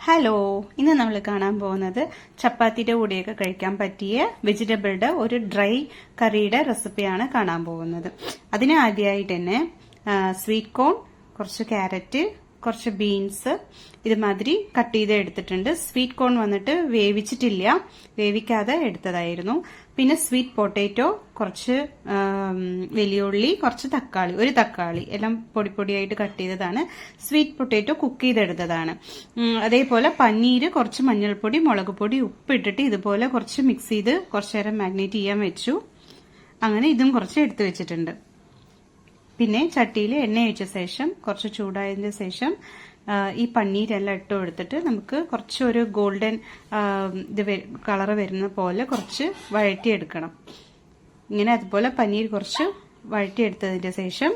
Hello, ഇന്ന് നമ്മൾ കാണാൻ പോകുന്നത് ചപ്പാത്തിയുടെ കൂടെയൊക്കെ കഴിക്കാൻ പറ്റിയ വെജിറ്റബിളുടെ ഒരു ഡ്രൈ കറിയുടെ റെസിപ്പിയാണ് കാണാൻ പോകുന്നത്. അതിന് ആദ്യമായിട്ട് തന്നെ സ്വീറ്റ് കോൺ, കുറച്ച് ക്യാരറ്റ്, കുറച്ച് ബീൻസ് ഇതുമാതിരി കട്ട് ചെയ്ത് എടുത്തിട്ടുണ്ട്. സ്വീറ്റ് കോൺ വന്നിട്ട് വേവിച്ചിട്ടില്ല, വേവിക്കാതെ എടുത്തതായിരുന്നു. പിന്നെ സ്വീറ്റ് പൊട്ടാറ്റോ, കുറച്ച് വലിയ ഉള്ളി, കുറച്ച് തക്കാളി, ഒരു തക്കാളി എല്ലാം പൊടിയായിട്ട് കട്ട് ചെയ്തതാണ്. സ്വീറ്റ് പൊട്ടാറ്റോ കുക്ക് ചെയ്തെടുത്തതാണ്. അതേപോലെ പനീര്, കുറച്ച് മഞ്ഞൾപ്പൊടി, മുളക് പൊടി, ഉപ്പിട്ടിട്ട് ഇതുപോലെ കുറച്ച് മിക്സ് ചെയ്ത് കുറച്ചു നേരം മാഗ്നേറ്റ് ചെയ്യാൻ വെച്ചു. അങ്ങനെ ഇതും കുറച്ച് എടുത്തു വെച്ചിട്ടുണ്ട്. പിന്നെ ചട്ടിയിൽ എണ്ണ ഒഴിച്ച ശേഷം കുറച്ച് ചൂടായതിന് ശേഷം ഈ പനീരെല്ലാം ഇട്ട് കൊടുത്തിട്ട് നമുക്ക് കുറച്ചൊരു ഗോൾഡൻ കളർ വരുന്ന പോലെ കുറച്ച് വഴറ്റിയെടുക്കണം. ഇങ്ങനെ അതുപോലെ പനീർ കുറച്ച് വഴറ്റിയെടുത്തതിന് ശേഷം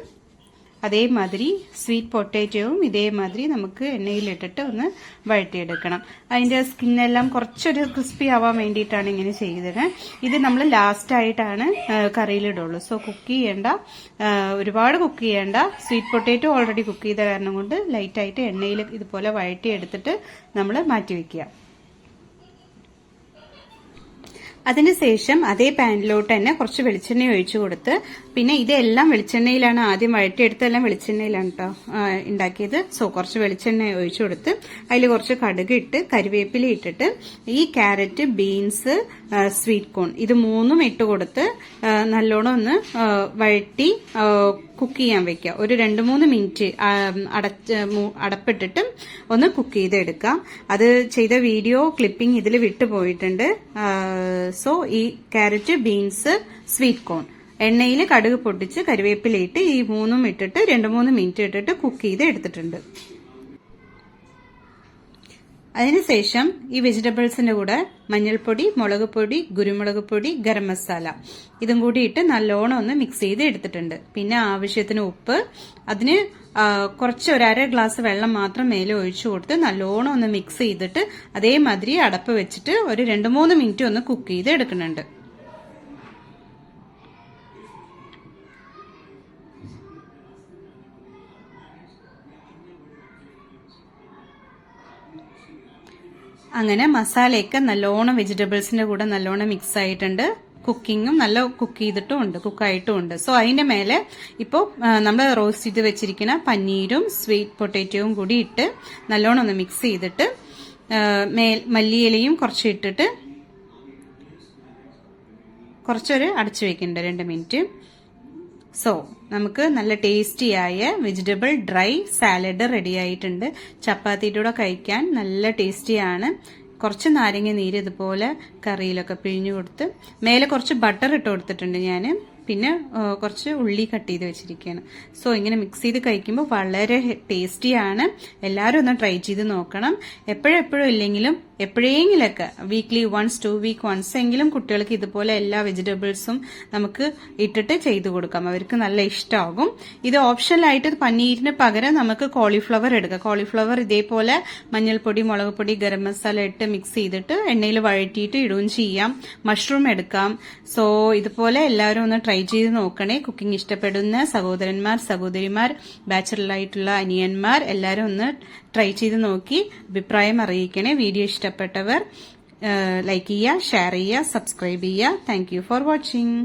അതേമാതിരി സ്വീറ്റ് പൊട്ടാറ്റോയും ഇതേമാതിരി നമുക്ക് എണ്ണയിലിട്ടിട്ട് ഒന്ന് വഴറ്റിയെടുക്കണം. അതിന്റെ സ്കിന്നെല്ലാം കുറച്ചൊരു ക്രിസ്പി ആവാൻ വേണ്ടിയിട്ടാണ് ഇങ്ങനെ ചെയ്തത്. ഇത് നമ്മൾ ലാസ്റ്റ് ആയിട്ടാണ് കറിയിലിടുള്ളൂ. സോ കുക്ക് ചെയ്യേണ്ട, ഒരുപാട് കുക്ക് ചെയ്യേണ്ട. സ്വീറ്റ് പൊട്ടാറ്റോ ഓൾറെഡി കുക്ക് ചെയ്ത കാരണം കൊണ്ട് ലൈറ്റായിട്ട് എണ്ണയിൽ ഇതുപോലെ വഴറ്റിയെടുത്തിട്ട് നമ്മൾ മാറ്റി വെക്കുക. അതിനുശേഷം അതേ പാനിലോട്ട് തന്നെ കുറച്ച് വെളിച്ചെണ്ണ ഒഴിച്ചു കൊടുത്ത്, പിന്നെ ഇതെല്ലാം വെളിച്ചെണ്ണയിലാണ് ആദ്യം വഴറ്റിയെടുത്തെല്ലാം വെളിച്ചെണ്ണയിലാണ് കേട്ടോ ഉണ്ടാക്കിയത്. സോ കുറച്ച് വെളിച്ചെണ്ണ ഒഴിച്ചു കൊടുത്ത് അതിൽ കുറച്ച് കടുക് ഇട്ട് കരിവേപ്പില ഇട്ടിട്ട് ഈ ക്യാരറ്റ്, ബീൻസ്, സ്വീറ്റ് കോൺ ഇത് മൂന്നും ഇട്ട് കൊടുത്ത് നല്ലോണം ഒന്ന് വഴറ്റി കുക്ക് ചെയ്യാൻ വെക്കുക. ഒരു 2-3 മിനിറ്റ് അടപ്പിട്ടിട്ട് ഒന്ന് കുക്ക് ചെയ്തെടുക്കാം. അത് ചെയ്ത വീഡിയോ ക്ലിപ്പിംഗ് ഇതിൽ വിട്ടുപോയിട്ടുണ്ട്. സോ ഈ ക്യാരറ്റ്, ബീൻസ്, സ്വീറ്റ് കോൺ എണ്ണയിൽ കടുക് പൊട്ടിച്ച് കരിവേപ്പിലയിട്ട് ഈ മൂന്നും ഇട്ടിട്ട് 2-3 മിനിറ്റ് ഇട്ടിട്ട് കുക്ക് ചെയ്ത് എടുത്തിട്ടുണ്ട്. അതിനുശേഷം ഈ വെജിറ്റബിൾസിന്റെ കൂടെ മഞ്ഞൾപ്പൊടി, മുളക് പൊടി, കുരുമുളക് പൊടി, ഗരം മസാല ഇതും കൂടി ഇട്ട് നല്ലോണം ഒന്ന് മിക്സ് ചെയ്ത് എടുത്തിട്ടുണ്ട്. പിന്നെ ആവശ്യത്തിന് ഉപ്പ്, അതിന് കുറച്ച് ഒരു 1/2 ഗ്ലാസ് വെള്ളം മാത്രം മേലെ ഒഴിച്ചു കൊടുത്ത് നല്ലോണം ഒന്ന് മിക്സ് ചെയ്തിട്ട് അതേമാതിരി അടപ്പ് വെച്ചിട്ട് ഒരു 2-3 മിനിറ്റ് ഒന്ന് കുക്ക് ചെയ്ത് എടുക്കുന്നുണ്ട്. അങ്ങനെ മസാലയൊക്കെ നല്ലോണം വെജിറ്റബിൾസിന്റെ കൂടെ നല്ലോണം മിക്സ് ആയിട്ടുണ്ട്. കുക്കിങ്ങും നല്ല കുക്ക് ചെയ്തിട്ടും ഉണ്ട്, കുക്കായിട്ടും ഉണ്ട്. സോ അതിന്റെ മേലെ ഇപ്പോൾ നമ്മൾ റോസ്റ്റ് ചെയ്ത് വെച്ചിരിക്കുന്ന പനീരും സ്വീറ്റ് പൊട്ടാറ്റോയും കൂടി ഇട്ട് നല്ലോണം ഒന്ന് മിക്സ് ചെയ്തിട്ട് മല്ലിയിലയും കുറച്ച് ഇട്ടിട്ട് കുറച്ചൊരു അടച്ചു വെക്കുന്നുണ്ട് 2 മിനിറ്റ്. സോ നമുക്ക് നല്ല ടേസ്റ്റിയായ വെജിറ്റബിൾ ഡ്രൈ സാലഡ് റെഡി ആയിട്ടുണ്ട്. ചപ്പാത്തിയുടെ കൂടെ കഴിക്കാൻ നല്ല ടേസ്റ്റിയാണ്. കുറച്ച് നാരങ്ങ നീര് ഇതുപോലെ കറിയിലൊക്കെ പിഴിഞ്ഞു കൊടുത്ത് മേലെ കുറച്ച് ബട്ടർ ഇട്ട് കൊടുത്തിട്ടുണ്ട് ഞാൻ. പിന്നെ കുറച്ച് ഉള്ളി കട്ട് ചെയ്ത് വെച്ചിരിക്കുകയാണ്. സോ ഇങ്ങനെ മിക്സ് ചെയ്ത് കഴിക്കുമ്പോൾ വളരെ ടേസ്റ്റിയാണ്. എല്ലാവരും ഒന്ന് ട്രൈ ചെയ്ത് നോക്കണം. എപ്പോഴും ഇല്ലെങ്കിലും എപ്പോഴെങ്കിലൊക്കെ വീക്ക്ലി 1-2 വീക്ക് വൺസ് എങ്കിലും കുട്ടികൾക്ക് ഇതുപോലെ എല്ലാ വെജിറ്റബിൾസും നമുക്ക് ഇട്ടിട്ട് ചെയ്തു കൊടുക്കാം. അവർക്ക് നല്ല ഇഷ്ടമാകും. ഇത് ഓപ്ഷണലായിട്ട് പനീരിന് പകരം നമുക്ക് കോളിഫ്ലവർ എടുക്കാം. കോളിഫ്ലവർ ഇതേപോലെ മഞ്ഞൾപ്പൊടി, മുളക് പൊടി, ഗരം മസാല ഇട്ട് മിക്സ് ചെയ്തിട്ട് എണ്ണയിൽ വഴറ്റിയിട്ട് ഇടുകയും ചെയ്യാം. മഷ്റൂം എടുക്കാം. സോ ഇതുപോലെ എല്ലാവരും ഒന്ന് ട്രൈ ചെയ്ത് നോക്കണേ. കുക്കിംഗ് ഇഷ്ടപ്പെടുന്ന സഹോദരന്മാർ, സഹോദരിമാർ, ബാച്ചലറായിട്ടുള്ള അനിയന്മാർ എല്ലാവരും ഒന്ന് ട്രൈ ചെയ്ത് നോക്കി അഭിപ്രായം അറിയിക്കണേ. വീഡിയോ ഇഷ്ടപ്പെട്ടവർ ലൈക്ക് ചെയ്യുക, ഷെയർ ചെയ്യുക, സബ്സ്ക്രൈബ് ചെയ്യുക. Thank you for watching.